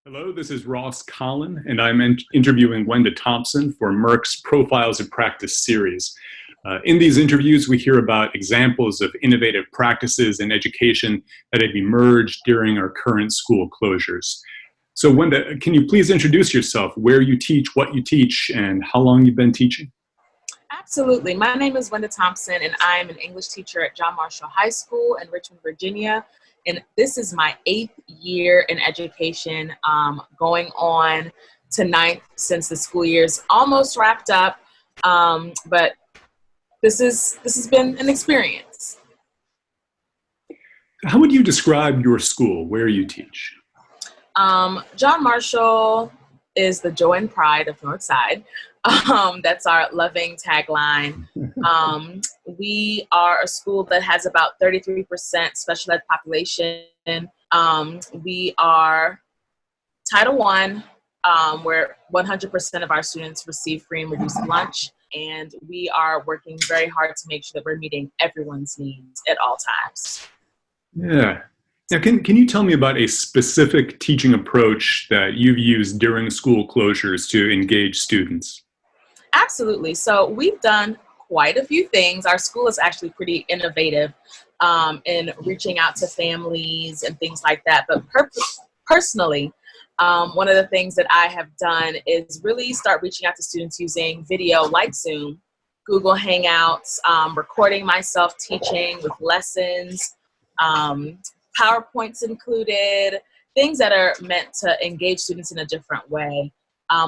Hello, this is Ross Collin, and I'm interviewing Wenda Thompson for Merck's Profiles of Practice series. In these interviews, we hear about examples of innovative practices in education that have emerged during our current school closures. So Wenda, can you please introduce yourself, where you teach, what you teach, and how long you've been teaching? Absolutely. My name is Wenda Thompson, and I'm an English teacher at John Marshall High School in Richmond, Virginia. And this is my 8th year in education, going on to 9th since the school year's almost wrapped up. But this has been an experience. How would you describe your school, where you teach? John Marshall is the joy and pride of Northside. That's our loving tagline. We are a school that has about 33% special ed population. We are Title I, where 100% of our students receive free and reduced lunch. And we are working very hard to make sure that we're meeting everyone's needs at all times. Yeah. Now, can you tell me about a specific teaching approach that you've used during school closures to engage students? Absolutely. So we've done quite a few things. Our school is actually pretty innovative in reaching out to families and things like that. But personally, one of the things that I have done is really start reaching out to students using video like Zoom, Google Hangouts, recording myself teaching with lessons, PowerPoints included, things that are meant to engage students in a different way.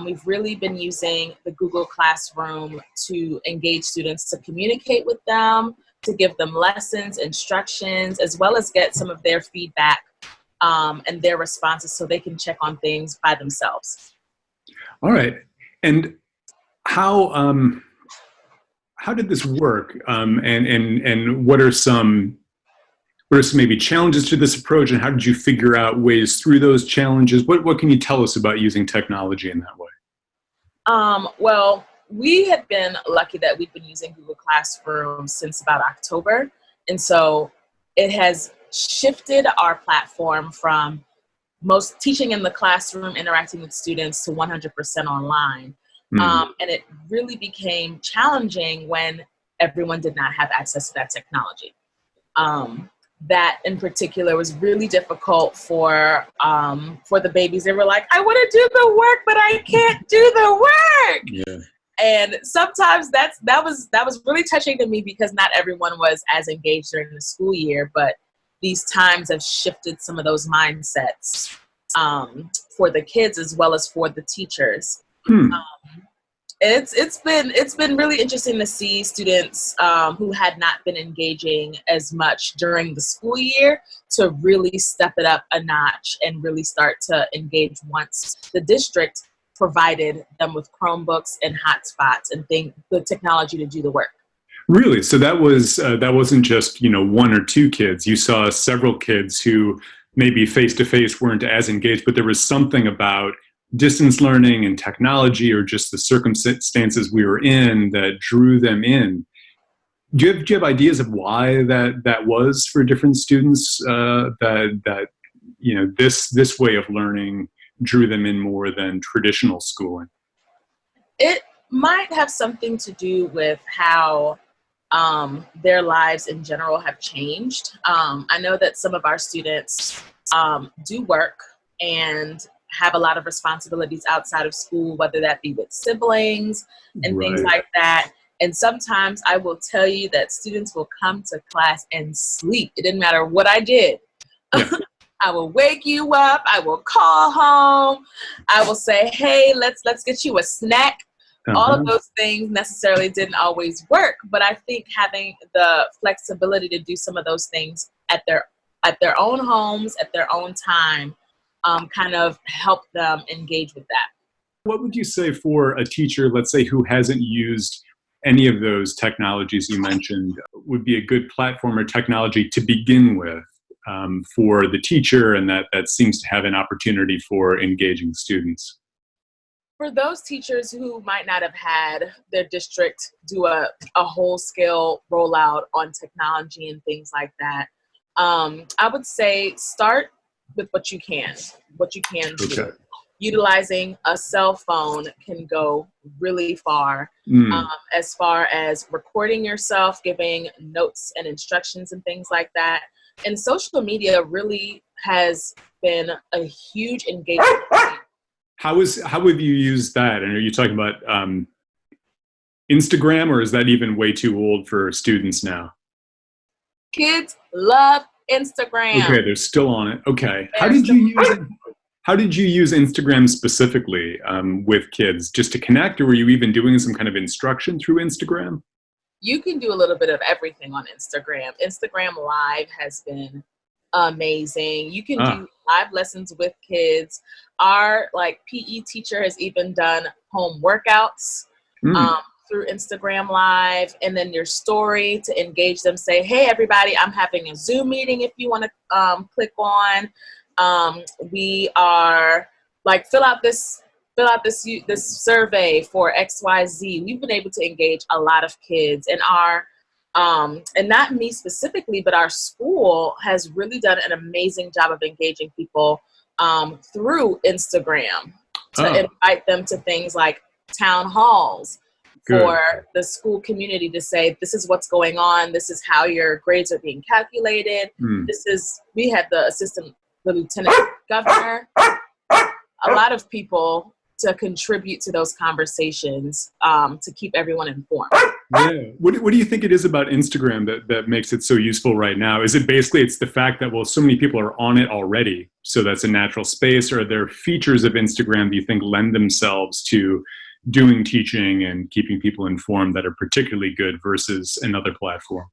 We've really been using the Google Classroom to engage students, to communicate with them, to give them lessons, instructions, as well as get some of their feedback and their responses so they can check on things by themselves. All right. And how did this work? And what are some maybe challenges to this approach, and how did you figure out ways through those challenges? What can you tell us about using technology in that way? Well, we had been lucky that we've been using Google Classroom since about October. And so it has shifted our platform from most teaching in the classroom, interacting with students, to 100% online. And it really became challenging when everyone did not have access to that technology. That in particular was really difficult for the babies. They were like, I want to do the work, but I can't do the work. Yeah. And sometimes that was really touching to me, because not everyone was as engaged during the school year, but these times have shifted some of those mindsets for the kids as well as for the teachers. It's been really interesting to see students who had not been engaging as much during the school year to really step it up a notch and really start to engage once the district provided them with Chromebooks and hotspots and the technology to do the work. Really? So that wasn't just, one or two kids. You saw several kids who maybe face-to-face weren't as engaged, but there was something about distance learning and technology, or just the circumstances we were in, that drew them in. Do you have ideas of why that was for different students? That this way of learning drew them in more than traditional schooling? It might have something to do with how their lives in general have changed. I know that some of our students do work and have a lot of responsibilities outside of school, whether that be with siblings and things like that. And sometimes I will tell you that students will come to class and sleep. It didn't matter what I did. Yeah. I will wake you up. I will call home. I will say, hey, let's get you a snack. All of those things necessarily didn't always work, but I think having the flexibility to do some of those things at their own homes, at their own time, kind of help them engage with that. What would you say for a teacher, let's say, who hasn't used any of those technologies you mentioned, would be a good platform or technology to begin with for the teacher, and that seems to have an opportunity for engaging students? For those teachers who might not have had their district do a whole-scale rollout on technology and things like that, I would say start with what you can do. utilizing a cell phone can go really far, as far as recording yourself, giving notes and instructions and things like that. And social media really has been a huge engagement. How have you used that? And are you talking about Instagram, or is that even way too old for students now? Kids love Instagram. Okay, they're still on it. Okay. How did you use Instagram specifically with kids? Just to connect, or were you even doing some kind of instruction through Instagram? You can do a little bit of everything on Instagram. Instagram Live has been amazing. You can do live lessons with kids. Our PE teacher has even done home workouts through Instagram Live, and then your story to engage them. Say, hey, everybody, I'm having a Zoom meeting if you want to click on. We are fill out this survey for XYZ. We've been able to engage a lot of kids, and and not me specifically, but our school has really done an amazing job of engaging people through Instagram to invite them to things like town halls for the school community to say, this is what's going on. This is how your grades are being calculated. We had the lieutenant governor, a lot of people to contribute to those conversations to keep everyone informed. Yeah. What do you think it is about Instagram that makes it so useful right now? Is it basically it's the fact that, well, so many people are on it already, so that's a natural space, or are there features of Instagram do you think lend themselves to doing teaching and keeping people informed that are particularly good versus another platform?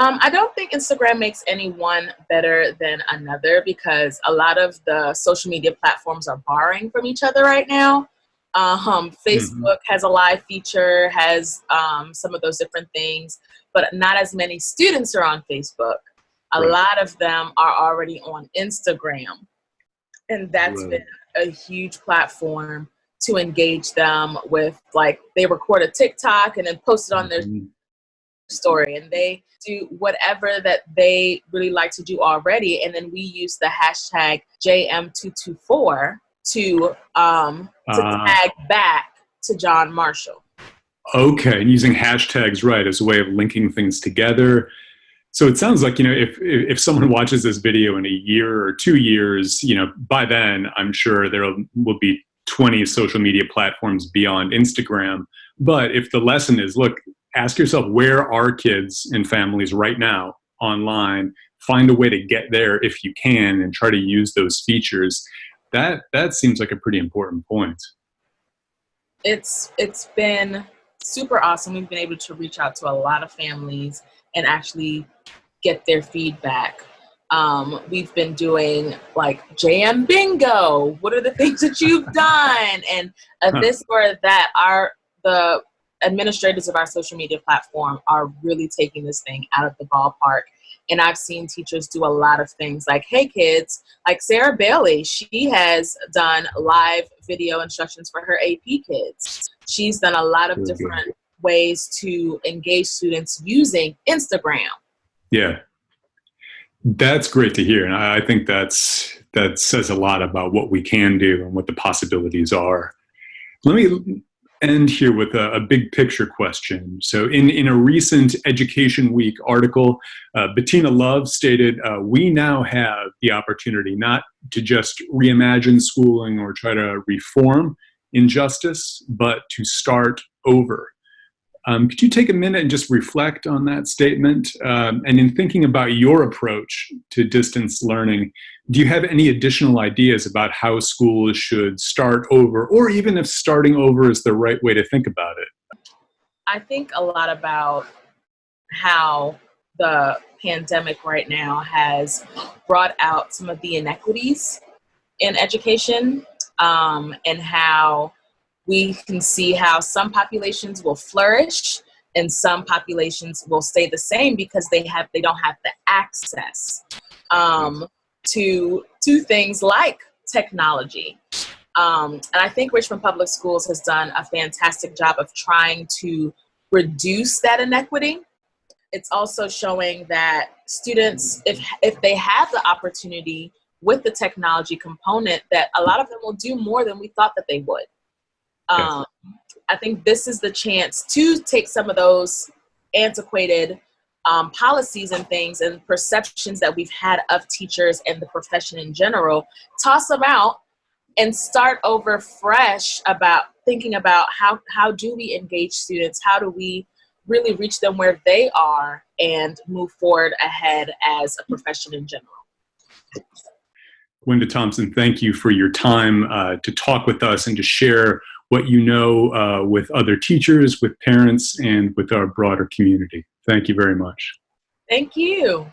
I don't think Instagram makes any one better than another, because a lot of the social media platforms are borrowing from each other right now. Facebook has a live feature, has some of those different things, but not as many students are on Facebook. A lot of them are already on Instagram, and that's been a huge platform to engage them with. They record a TikTok and then post it on their story, and they do whatever that they really like to do already, and then we use the hashtag JM224 to tag back to John Marshall. Okay, and using hashtags, right, as a way of linking things together. So it sounds like, if someone watches this video in a year or 2 years, by then I'm sure there will be 20 social media platforms beyond Instagram. But if the lesson is, look, ask yourself, where are kids and families right now online? Find a way to get there if you can, and try to use those features. That seems like a pretty important point. It's been super awesome. We've been able to reach out to a lot of families and actually get their feedback. We've been doing JM Bingo. What are the things that you've done? And this or that. The administrators of our social media platform are really taking this thing out of the ballpark. And I've seen teachers do a lot of things like, hey kids, like Sarah Bailey, she has done live video instructions for her AP kids. She's done a lot of different ways to engage students using Instagram. Yeah. That's great to hear. And I think that says a lot about what we can do and what the possibilities are. Let me end here with a big picture question. So in a recent Education Week article, Bettina Love stated, we now have the opportunity not to just reimagine schooling or try to reform injustice, but to start over. Could you take a minute and just reflect on that statement? And in thinking about your approach to distance learning, do you have any additional ideas about how schools should start over, or even if starting over is the right way to think about it? I think a lot about how the pandemic right now has brought out some of the inequities in education, and how we can see how some populations will flourish and some populations will stay the same because they don't have the access to things like technology. And I think Richmond Public Schools has done a fantastic job of trying to reduce that inequity. It's also showing that students, if they have the opportunity with the technology component, that a lot of them will do more than we thought that they would. Yes. I think this is the chance to take some of those antiquated policies and things and perceptions that we've had of teachers and the profession in general, toss them out and start over fresh about thinking about how do we engage students? How do we really reach them where they are and move forward ahead as a profession in general? Wenda Thompson, thank you for your time to talk with us and to share what you know with other teachers, with parents, and with our broader community. Thank you very much. Thank you.